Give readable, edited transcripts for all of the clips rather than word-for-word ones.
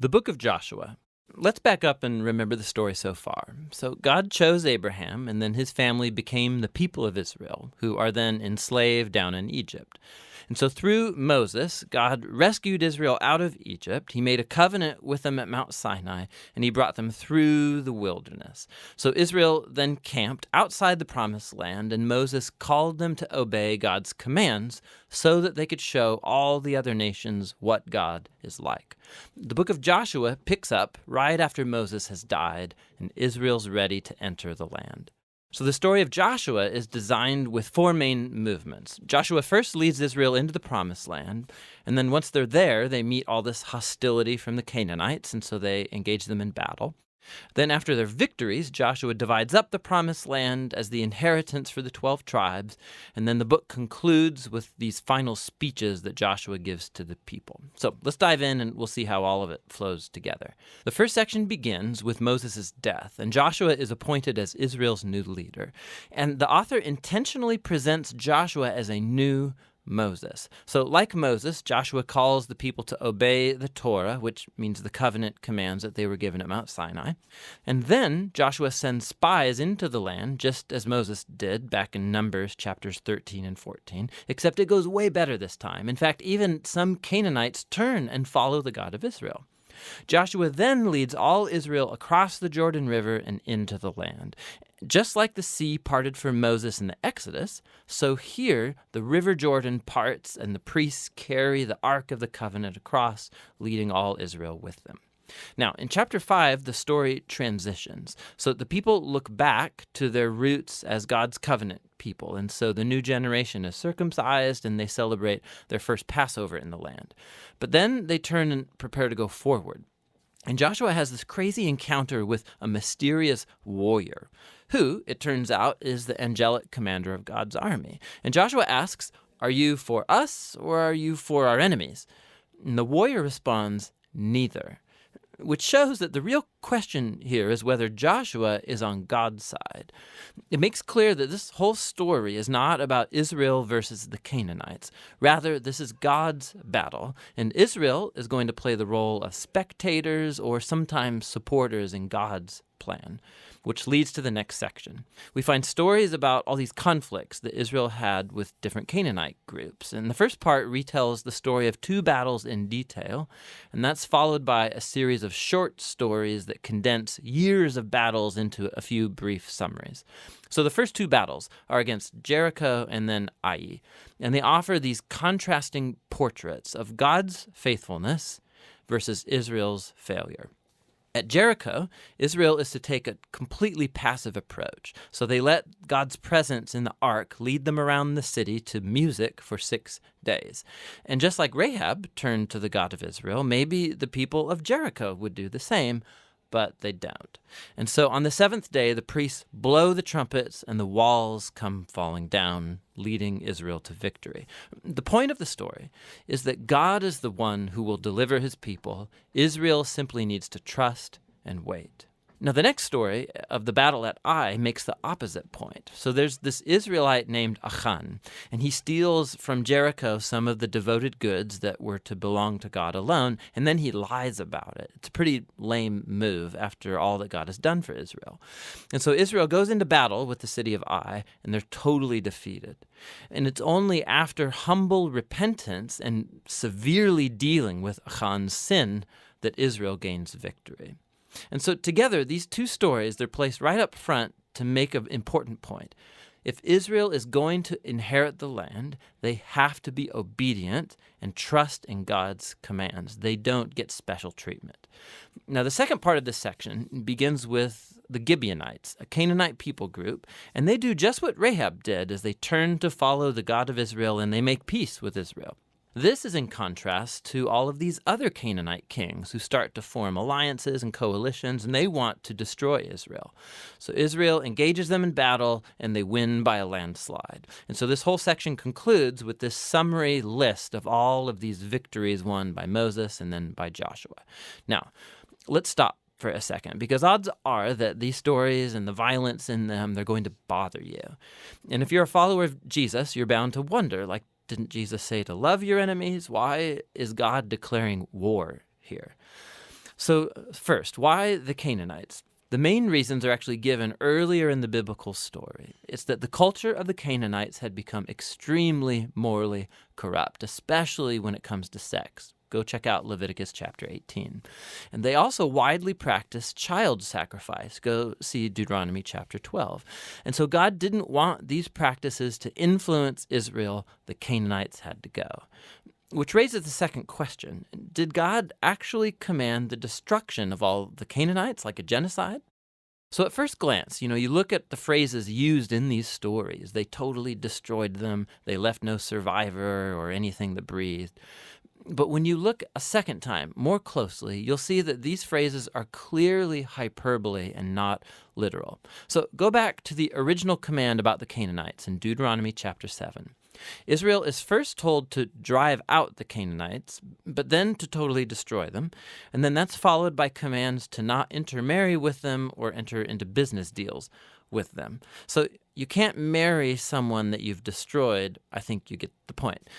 The book of Joshua. Let's back up and remember the story so far. So God chose Abraham, and then his family became the people of Israel, who are then enslaved down in Egypt. And so through Moses, God rescued Israel out of Egypt. He made a covenant with them at Mount Sinai, and he brought them through the wilderness. So Israel then camped outside the promised land, and Moses called them to obey God's commands so that they could show all the other nations what God is like. The book of Joshua picks up right after Moses has died and Israel's ready to enter the land. So the story of Joshua is designed with four main movements. Joshua first leads Israel into the promised land, and then once they're there, they meet all this hostility from the Canaanites, and so they engage them in battle. Then after their victories, Joshua divides up the promised land as the inheritance for the 12 tribes, and then the book concludes with these final speeches that Joshua gives to the people. So let's dive in and we'll see how all of it flows together. The first section begins with Moses' death, and Joshua is appointed as Israel's new leader. And the author intentionally presents Joshua as a new Moses. So like Moses, Joshua calls the people to obey the Torah, which means the covenant commands that they were given at Mount Sinai. And then Joshua sends spies into the land, just as Moses did back in Numbers chapters 13 and 14, except it goes way better this time. In fact, even some Canaanites turn and follow the God of Israel. Joshua then leads all Israel across the Jordan River and into the land. Just like the sea parted for Moses in the Exodus, so here the river Jordan parts and the priests carry the Ark of the Covenant across, leading all Israel with them. Now, in chapter 5, the story transitions. So the people look back to their roots as God's covenant people, and so the new generation is circumcised and they celebrate their first Passover in the land. But then they turn and prepare to go forward. And Joshua has this crazy encounter with a mysterious warrior, who, it turns out, is the angelic commander of God's army. And Joshua asks, "Are you for us or are you for our enemies?" And the warrior responds, "Neither," which shows that the real question here is whether Joshua is on God's side. It makes clear that this whole story is not about Israel versus the Canaanites. Rather, this is God's battle, and Israel is going to play the role of spectators or sometimes supporters in God's plan, which leads to the next section. We find stories about all these conflicts that Israel had with different Canaanite groups. And the first part retells the story of two battles in detail, and that's followed by a series of short stories that condense years of battles into a few brief summaries. So the first two battles are against Jericho and then Ai, and they offer these contrasting portraits of God's faithfulness versus Israel's failure. At Jericho, Israel is to take a completely passive approach. So they let God's presence in the ark lead them around the city to music for 6 days. And just like Rahab turned to the God of Israel, maybe the people of Jericho would do the same, but they don't. And so on the 7th day, the priests blow the trumpets and the walls come falling down, leading Israel to victory. The point of the story is that God is the one who will deliver his people. Israel simply needs to trust and wait. Now, the next story of the battle at Ai makes the opposite point. So there's this Israelite named Achan, and he steals from Jericho some of the devoted goods that were to belong to God alone, and then he lies about it. It's a pretty lame move after all that God has done for Israel. And so Israel goes into battle with the city of Ai, and they're totally defeated. And it's only after humble repentance and severely dealing with Achan's sin that Israel gains victory. And so together, these two stories, they're placed right up front to make an important point. If Israel is going to inherit the land, they have to be obedient and trust in God's commands. They don't get special treatment. Now, the second part of this section begins with the Gibeonites, a Canaanite people group, and they do just what Rahab did as they turn to follow the God of Israel and they make peace with Israel. This is in contrast to all of these other Canaanite kings who start to form alliances and coalitions, and they want to destroy Israel. So Israel engages them in battle, and they win by a landslide. And so this whole section concludes with this summary list of all of these victories won by Moses and then by Joshua. Now, let's stop for a second, because odds are that these stories and the violence in them, they're going to bother you. And if you're a follower of Jesus, you're bound to wonder, like, didn't Jesus say to love your enemies? Why is God declaring war here? So, first, why the Canaanites? The main reasons are actually given earlier in the biblical story. It's that the culture of the Canaanites had become extremely morally corrupt, especially when it comes to sex. Go check out Leviticus chapter 18. And they also widely practiced child sacrifice. Go see Deuteronomy chapter 12. And so God didn't want these practices to influence Israel. The Canaanites had to go. Which raises the second question. Did God actually command the destruction of all the Canaanites, like a genocide? So at first glance, you look at the phrases used in these stories. They totally destroyed them. They left no survivor or anything that breathed. But when you look a second time more closely, you'll see that these phrases are clearly hyperbole and not literal. So go back to the original command about the Canaanites in Deuteronomy chapter 7. Israel is first told to drive out the Canaanites, but then to totally destroy them. And then that's followed by commands to not intermarry with them or enter into business deals with them. So you can't marry someone that you've destroyed. I think you get the point.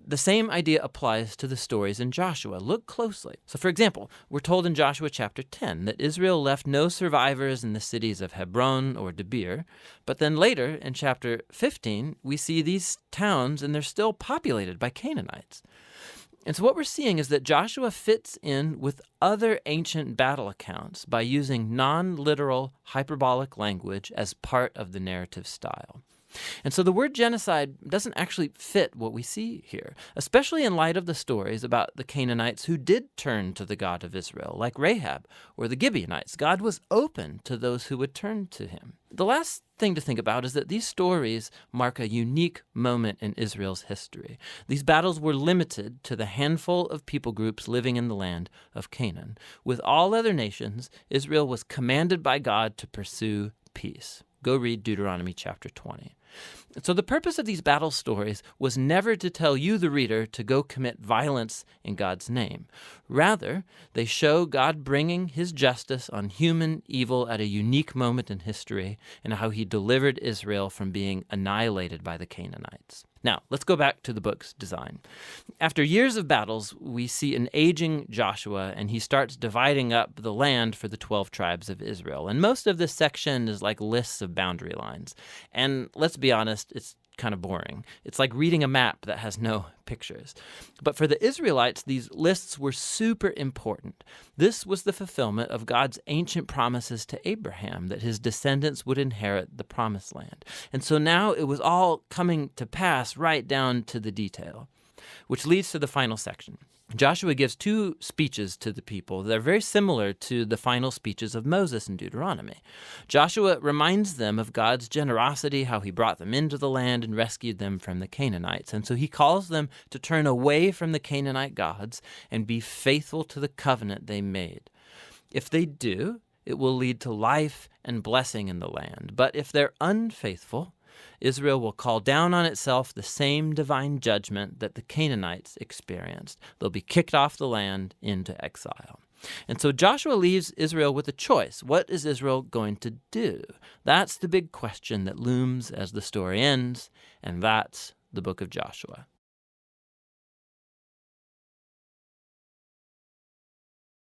The same idea applies to the stories in Joshua. Look closely. So for example, we're told in Joshua chapter 10 that Israel left no survivors in the cities of Hebron or Debir. But then later in chapter 15, we see these towns and they're still populated by Canaanites. And so what we're seeing is that Joshua fits in with other ancient battle accounts by using non-literal hyperbolic language as part of the narrative style. And so the word genocide doesn't actually fit what we see here, especially in light of the stories about the Canaanites who did turn to the God of Israel, like Rahab or the Gibeonites. God was open to those who would turn to him. The last thing to think about is that these stories mark a unique moment in Israel's history. These battles were limited to the handful of people groups living in the land of Canaan. With all other nations, Israel was commanded by God to pursue peace. Go read Deuteronomy chapter 20. So the purpose of these battle stories was never to tell you, the reader, to go commit violence in God's name. Rather, they show God bringing his justice on human evil at a unique moment in history and how he delivered Israel from being annihilated by the Canaanites. Now, let's go back to the book's design. After years of battles, we see an aging Joshua, and he starts dividing up the land for the 12 tribes of Israel. And most of this section is like lists of boundary lines. And let's be honest, it's kind of boring. It's like reading a map that has no pictures. But for the Israelites, these lists were super important. This was the fulfillment of God's ancient promises to Abraham that his descendants would inherit the promised land. And so now it was all coming to pass right down to the detail, which leads to the final section. Joshua gives two speeches to the people that are very similar to the final speeches of Moses in Deuteronomy. Joshua reminds them of God's generosity, how he brought them into the land and rescued them from the Canaanites. And so he calls them to turn away from the Canaanite gods and be faithful to the covenant they made. If they do, it will lead to life and blessing in the land. But if they're unfaithful, Israel will call down on itself the same divine judgment that the Canaanites experienced. They'll be kicked off the land into exile. And so Joshua leaves Israel with a choice. What is Israel going to do? That's the big question that looms as the story ends, and that's the book of Joshua.